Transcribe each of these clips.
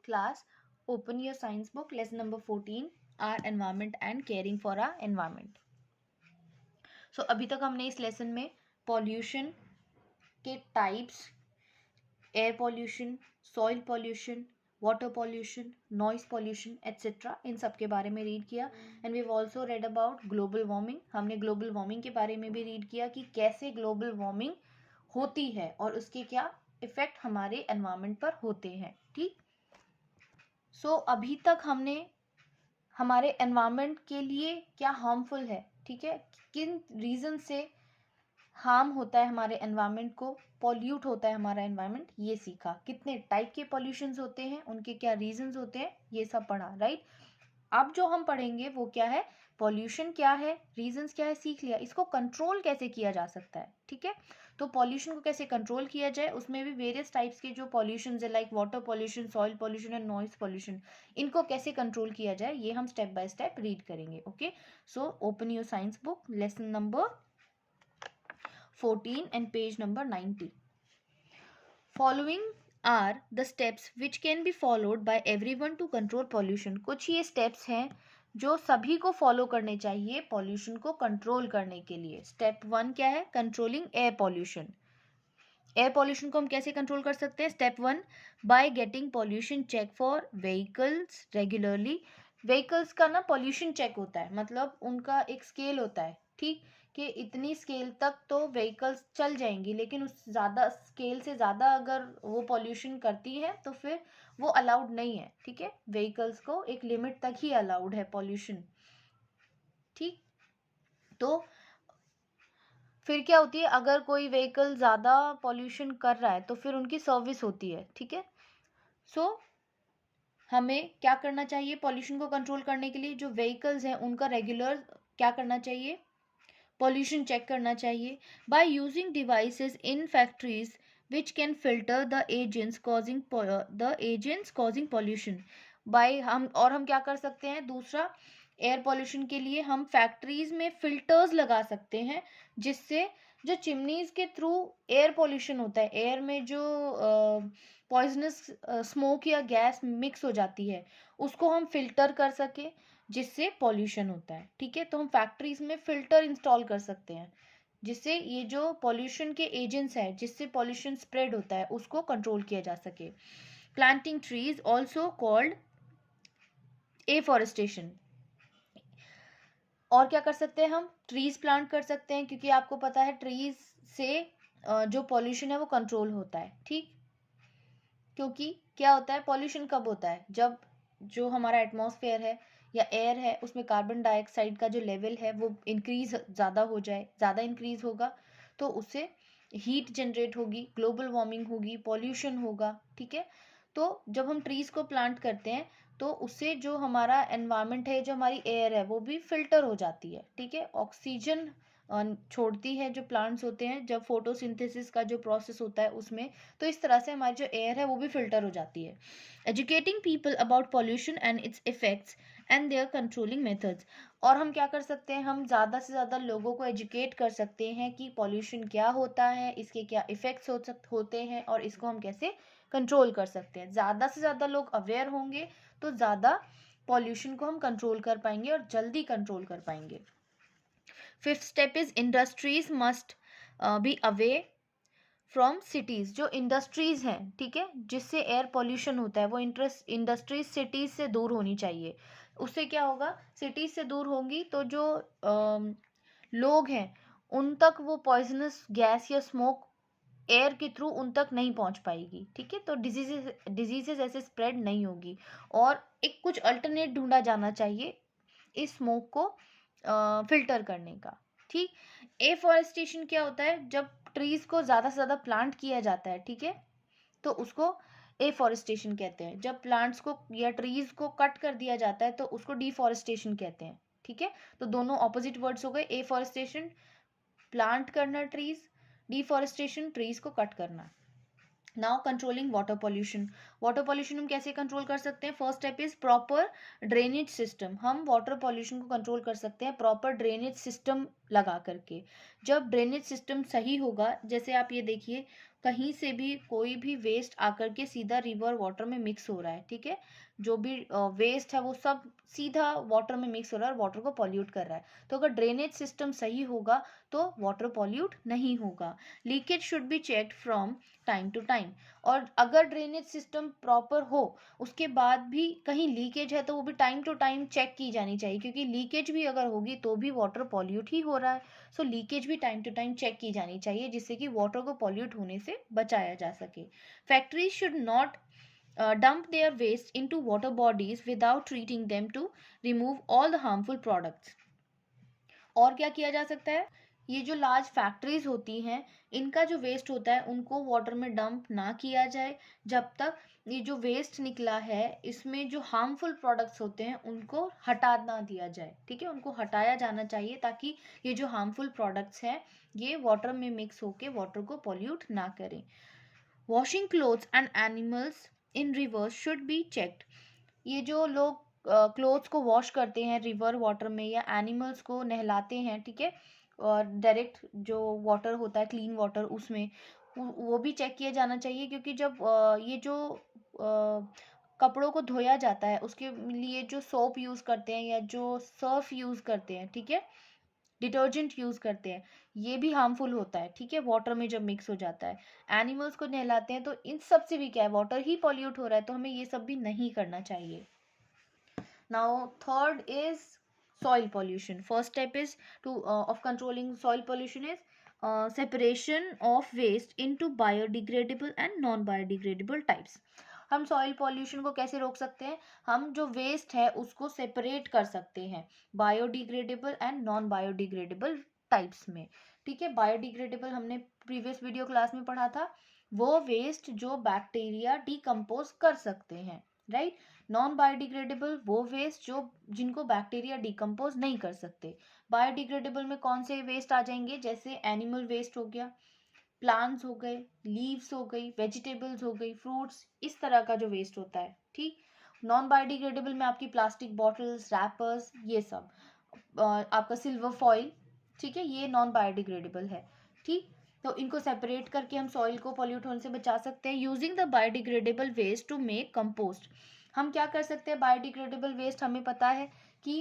class, open your science book, lesson number 14, our environment and caring for our environment. So अभी तक हमने इस lesson में pollution के types, air pollution, soil pollution, water pollution, noise pollution etcetera, इन सब के बारे में रीड किया. And we have also read about global warming. हमने ग्लोबल वार्मिंग के बारे में भी रीड किया कि कैसे ग्लोबल वार्मिंग होती है और उसके क्या इफेक्ट हमारे एनवायरनमेंट पर होते हैं. ठीक. सो अभी तक हमने हमारे एनवायरनमेंट के लिए क्या हार्मफुल है, ठीक है, किन रीजन से हार्म होता है हमारे एनवायरनमेंट को, पॉल्यूट होता है हमारा एनवायरनमेंट, ये सीखा. कितने टाइप के पॉल्यूशंस होते हैं, उनके क्या रीजंस होते हैं, ये सब पढ़ा. राइट. अब जो हम पढ़ेंगे वो क्या है, पॉल्यूशन क्या है, रीजंस क्या है, सीख लिया. इसको कंट्रोल कैसे किया जा सकता है. ठीक है. तो पॉल्यूशन को कैसे कंट्रोल किया जाए, उसमें भी वेरियस टाइप्स के जो पॉल्यूशन है, like water pollution, soil pollution and noise pollution, इनको कैसे कंट्रोल किया जाए, ये हम स्टेप बाय स्टेप रीड करेंगे. Okay. So open your science book, lesson number 14 and page number 90. Following are the steps which can be followed by everyone to control pollution. कुछ ये steps हैं जो सभी को फॉलो करने चाहिए पॉल्यूशन को कंट्रोल करने के लिए. स्टेप 1 क्या है, controlling air pollution. Air pollution को हम कैसे कंट्रोल कर सकते हैं. Step 1, by getting pollution check for vehicles regularly. Vehicles का ना पॉल्यूशन चेक होता है, मतलब उनका एक स्केल होता है, ठीक, कि इतनी स्केल तक तो व्हीकल्स चल जाएंगी, लेकिन उस ज़्यादा स्केल से ज़्यादा अगर वो पॉल्यूशन करती है तो फिर वो अलाउड नहीं है. ठीक है. व्हीकल्स को एक लिमिट तक ही अलाउड है पॉल्यूशन. ठीक. तो फिर क्या होती है, अगर कोई व्हीकल ज़्यादा पॉल्यूशन कर रहा है तो फिर उनकी सर्विस होती है. ठीक है. सो हमें क्या करना चाहिए पॉल्यूशन को कंट्रोल करने के लिए, जो व्हीकल्स हैं उनका रेगुलर क्या करना चाहिए, पॉल्यूशन चेक करना चाहिए. By using devices in factories which can filter the agents causing pollution. By हम क्या कर सकते हैं, दूसरा एयर पॉल्यूशन के लिए हम फैक्ट्रीज में फिल्टर्स लगा सकते हैं, जिससे जो चिमनीज के थ्रू एयर पॉल्यूशन होता है, एयर में जो पॉइजनस स्मोक या गैस मिक्स हो जाती है, उसको हम फिल्टर कर सके, जिससे पॉल्यूशन होता है. ठीक है. तो हम फैक्ट्रीज में फिल्टर इंस्टॉल कर सकते हैं, जिससे ये जो पॉल्यूशन के एजेंट्स है, जिससे पॉल्यूशन स्प्रेड होता है, उसको कंट्रोल किया जा सके. Planting trees also called afforestation. और क्या कर सकते हैं, हम ट्रीज प्लांट कर सकते हैं, क्योंकि आपको पता है ट्रीज से जो पॉल्यूशन है वो कंट्रोल होता है. ठीक. क्योंकि क्या होता है, पॉल्यूशन कब होता है, जब जो हमारा एटमॉस्फेयर है या एयर है उसमें कार्बन डाइऑक्साइड का जो लेवल है वो इंक्रीज ज़्यादा हो जाए. ज़्यादा इंक्रीज होगा तो उससे हीट जनरेट होगी, ग्लोबल वार्मिंग होगी, पॉल्यूशन होगा. ठीक है. तो जब हम ट्रीज को प्लांट करते हैं तो उससे जो हमारा एनवायरनमेंट है, जो हमारी एयर है, वो भी फिल्टर हो जाती है. ठीक है. ऑक्सीजन छोड़ती है जो प्लांट्स होते हैं, जब फोटोसिंथेसिस का जो प्रोसेस होता है उसमें, तो इस तरह से हमारी जो एयर है वो भी फिल्टर हो जाती है. Educating people about pollution and its effects and their controlling methods. और हम क्या कर सकते हैं, हम ज़्यादा से ज़्यादा लोगों को एजुकेट कर सकते हैं कि पॉल्यूशन क्या होता है, इसके क्या इफ़ेक्ट्स होते हैं और इसको हम कैसे कंट्रोल कर सकते हैं. ज़्यादा से ज़्यादा लोग अवेयर होंगे तो ज़्यादा पॉल्यूशन को हम कंट्रोल कर पाएंगे और जल्दी कंट्रोल कर पाएंगे. Fifth step is industries must be away from cities. जो इंडस्ट्रीज़ हैं, ठीक है, जिससे एयर पॉल्यूशन होता है, वो इंडस्ट्रीज सिटीज़ से दूर होनी चाहिए. उससे क्या होगा, सिटीज़ से दूर होंगी तो जो लोग हैं उन तक वो पॉइजनस गैस या स्मोक एयर के थ्रू उन तक नहीं पहुंच पाएगी. ठीक है. तो डिजीजेस ऐसे स्प्रेड नहीं होगी. और एक कुछ अल्टरनेट ढूंढा जाना चाहिए इस स्मोक को फिल्टर करने का. ठीक. एफॉरेस्टेशन क्या होता है, जब ट्रीज को ज़्यादा से ज़्यादा प्लांट किया जाता है, ठीक है, तो उसको एफॉरेस्टेशन कहते हैं. जब प्लांट्स को या ट्रीज को कट कर दिया जाता है तो उसको डिफॉरेस्टेशन कहते हैं. ठीक है. तो दोनों ऑपोजिट वर्ड्स हो गए. एफॉरेस्टेशन प्लांट करना ट्रीज, डिफॉरेस्टेशन ट्रीज को कट करना. Now controlling water pollution. Water pollution हम कैसे कंट्रोल कर सकते हैं. First step is proper drainage system. हम वाटर पॉल्यूशन को कंट्रोल कर सकते हैं प्रॉपर ड्रेनेज सिस्टम लगा करके. जब ड्रेनेज सिस्टम सही होगा, जैसे आप ये देखिए कहीं से भी कोई भी वेस्ट आकर के सीधा रिवर वाटर में मिक्स हो रहा है, ठीक है, जो भी वेस्ट है वो सब सीधा वाटर में मिक्स हो रहा है और वाटर को पॉल्यूट कर रहा है। तो अगर ड्रेनेज सिस्टम सही होगा तो वाटर पॉल्यूट नहीं होगा। Leakage should be checked from time to time. और अगर ड्रेनेज सिस्टम प्रॉपर हो उसके बाद भी कहीं लीकेज है तो वो भी टाइम टू टाइम चेक की जानी चाहिए, क्योंकि लीकेज भी अगर होगी तो भी वाटर पॉल्यूट ही हो रहा है। सो लीकेज भी टाइम टू टाइम चेक की जानी चाहिए जिससे कि वाटर को पॉल्यूट होने से बचाया जा सके। Factories should not dump their waste into water bodies without treating them to remove all the harmful products. और क्या किया जा सकता है, ये जो लार्ज फैक्ट्रीज होती हैं इनका जो वेस्ट होता है उनको वाटर में डंप ना किया जाए जब तक ये जो वेस्ट निकला है इसमें जो हार्मफुल प्रोडक्ट्स होते हैं उनको हटा ना दिया जाए, ठीक है, उनको हटाया जाना चाहिए ताकि ये जो हार्मफुल प्रोडक्ट्स हैं ये वाटर में मिक्स होके वाटर को पॉल्यूट ना करें। Washing clothes and animals in reverse should be checked. ये जो लोग क्लोथ्स को वॉश करते हैं रिवर वाटर में या एनिमल्स को नहलाते हैं, ठीक है, और डायरेक्ट जो वाटर होता है क्लीन वाटर उसमें वो भी चेक किया जाना चाहिए, क्योंकि जब ये जो कपड़ों को धोया जाता है उसके लिए जो सोप यूज़ करते हैं या जो सर्फ यूज़ करते हैं, ठीक है, डिटर्जेंट यूज़ करते हैं, ये भी हार्मफुल होता है, ठीक है, वाटर में जब मिक्स हो जाता है। एनिमल्स को नहलाते हैं तो इन सब से भी क्या है, वाटर ही पॉल्यूट हो रहा है, तो हमें ये सब भी नहीं करना चाहिए। Now, third is soil pollution. First step is to of controlling soil pollution is separation of waste into biodegradable and non-biodegradable types. हम सॉइल पॉल्यूशन को कैसे रोक सकते हैं, हम जो वेस्ट है उसको सेपरेट कर सकते हैं biodegradable and non biodegradable types में, ठीक है। बायोडिग्रेडेबल हमने प्रीवियस वीडियो क्लास में पढ़ा था, वो वेस्ट जो बैक्टीरिया डिकम्पोज कर सकते हैं, राइट। नॉन बायोडिग्रेडेबल वो वेस्ट जो जिनको बैक्टीरिया डिकम्पोज नहीं कर सकते। बायोडिग्रेडेबल में कौन से वेस्ट आ जाएंगे, जैसे एनिमल वेस्ट हो गया, प्लांट्स हो गए, लीव्स हो गई, वेजिटेबल्स हो गई, फ्रूट्स, इस तरह का जो वेस्ट होता है, ठीक। नॉन बायोडिग्रेडेबल में आपकी प्लास्टिक बॉटल्स, रैपर्स, ये सब, आपका सिल्वर फॉइल, ठीक है, ये नॉन बायोडिग्रेडेबल है, ठीक। तो इनको सेपरेट करके हम सॉइल को पॉल्यूट होने से बचा सकते हैं। Using the biodegradable waste to make compost. हम क्या कर सकते हैं, बायोडिग्रेडेबल वेस्ट हमें पता है कि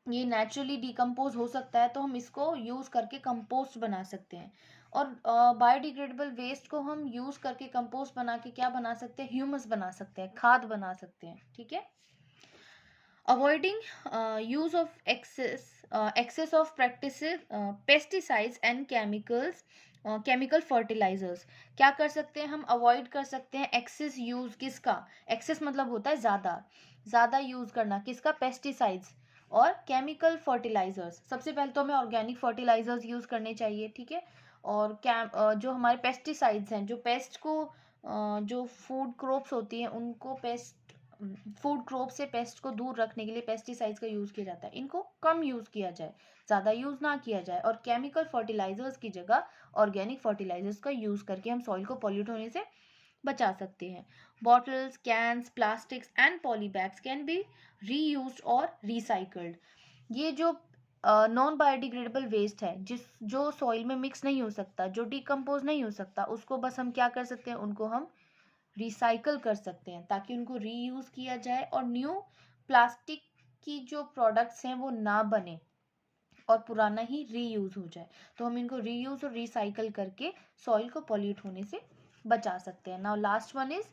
ये नेचुरली डिकम्पोज हो सकता है, तो हम इसको यूज़ करके कंपोस्ट बना सकते हैं। और बायोडिग्रेडेबल वेस्ट को हम यूज़ करके कंपोस्ट बना के क्या बना सकते हैं, ह्यूमस बना सकते हैं, खाद बना सकते हैं, ठीक है। Avoiding use of excess of practices pesticides and chemical fertilisers. क्या कर सकते हैं हम, अवॉइड कर सकते हैं एक्सेस यूज, किसका, एक्सेस मतलब होता है ज़्यादा, ज़्यादा यूज़ करना, किसका, पेस्टिसाइड्स और केमिकल फर्टिलाइजर्स। सबसे पहले तो हमें ऑर्गेनिक फर्टिलाइजर्स यूज़ करने चाहिए, ठीक है। और जो हमारे पेस्टिसाइड्स हैं, जो पेस्ट को जो फूड क्रॉप्स होती हैं उनको फूड क्रॉप से पेस्ट को दूर रखने के लिए पेस्टिसाइड्स का यूज़ किया जाता है, इनको कम यूज़ किया जाए, ज़्यादा यूज़ ना किया जाए। और केमिकल फर्टिलाइजर्स की जगह ऑर्गेनिक फर्टिलाइजर्स का यूज़ करके हम सॉइल को पॉल्यूट होने से बचा सकते हैं। Bottles, cans, plastics and polybags can be reused और रिसाइकल्ड। ये जो नॉन बायोडिग्रेडेबल वेस्ट है जो सॉइल में मिक्स नहीं हो सकता, जो डिकम्पोज नहीं हो सकता, उसको बस हम क्या कर सकते हैं, उनको हम रिसाइकल कर सकते हैं ताकि उनको रीयूज़ किया जाए और न्यू प्लास्टिक की जो प्रोडक्ट्स हैं वो ना बने और पुराना ही रीयूज़ हो जाए। तो हम इनको रीयूज़ और रिसाइकल करके सॉइल को पॉल्यूट होने से बचा सकते हैं। Now last one is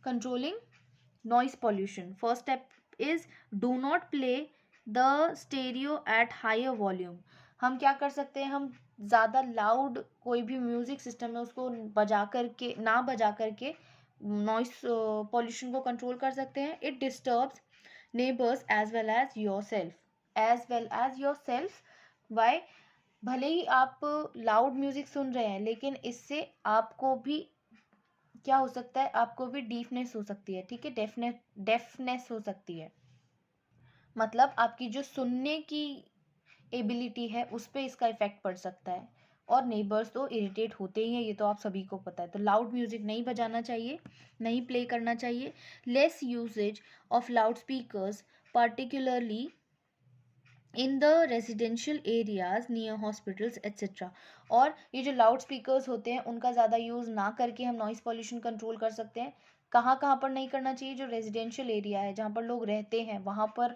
controlling noise pollution. First step is do not play the stereo at higher volume. हम क्या कर सकते हैं, हम ज़्यादा लाउड कोई भी म्यूज़िक सिस्टम है उसको बजा करके नॉइस पॉल्यूशन को कंट्रोल कर सकते हैं। It disturbs neighbours as well as yourself why. भले ही आप लाउड म्यूजिक सुन रहे हैं लेकिन इससे आपको भी क्या हो सकता है, आपको भी डीफनेस हो सकती है, ठीक है, डेफनेस हो सकती है, मतलब आपकी जो सुनने की एबिलिटी है उस पर इसका इफेक्ट पड़ सकता है। और नेबर्स तो इरिटेट होते ही हैं, ये तो आप सभी को पता है। तो लाउड म्यूजिक नहीं बजाना चाहिए, नहीं प्ले करना चाहिए। Less usage of loudspeakers, particularly in the residential areas near hospitals etcetera. और ये जो लाउड स्पीकर्स होते हैं उनका ज़्यादा यूज़ ना करके हम नॉइस पॉल्यूशन कंट्रोल कर सकते हैं। कहाँ कहाँ पर नहीं करना चाहिए? जो रेजिडेंशियल एरिया है, जहाँ पर लोग रहते हैं, वहाँ पर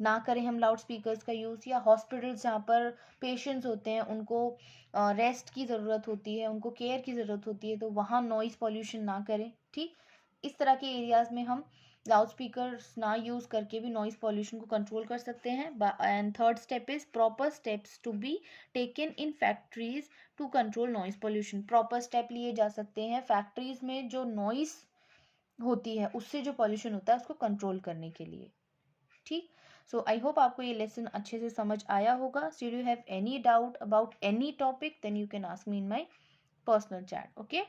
ना करें हम लाउड स्पीकर्स का यूज़। या हॉस्पिटल्स जहाँ पर पेशेंट्स होते हैं, उनको रेस्ट की ज़रूरत होती है, उनको केयर की ज़रूरत होती है, तो वहाँ नॉइस पॉल्यूशन ना करें। ठीक, इस तरह के एरियाज में हम लाउड स्पीकर्स ना यूज़ करके भी नॉइस पॉल्यूशन को कंट्रोल कर सकते हैं। And third step is proper steps to be taken in factories to control noise pollution. Proper step लिए जा सकते हैं फैक्ट्रीज में जो नॉइस होती है उससे जो पॉल्यूशन होता है उसको कंट्रोल करने के लिए। ठीक, सो आई होप आपको ये लेसन अच्छे से समझ आया होगा। Still you have any doubt about any topic, then you can ask me in my personal chat. Okay.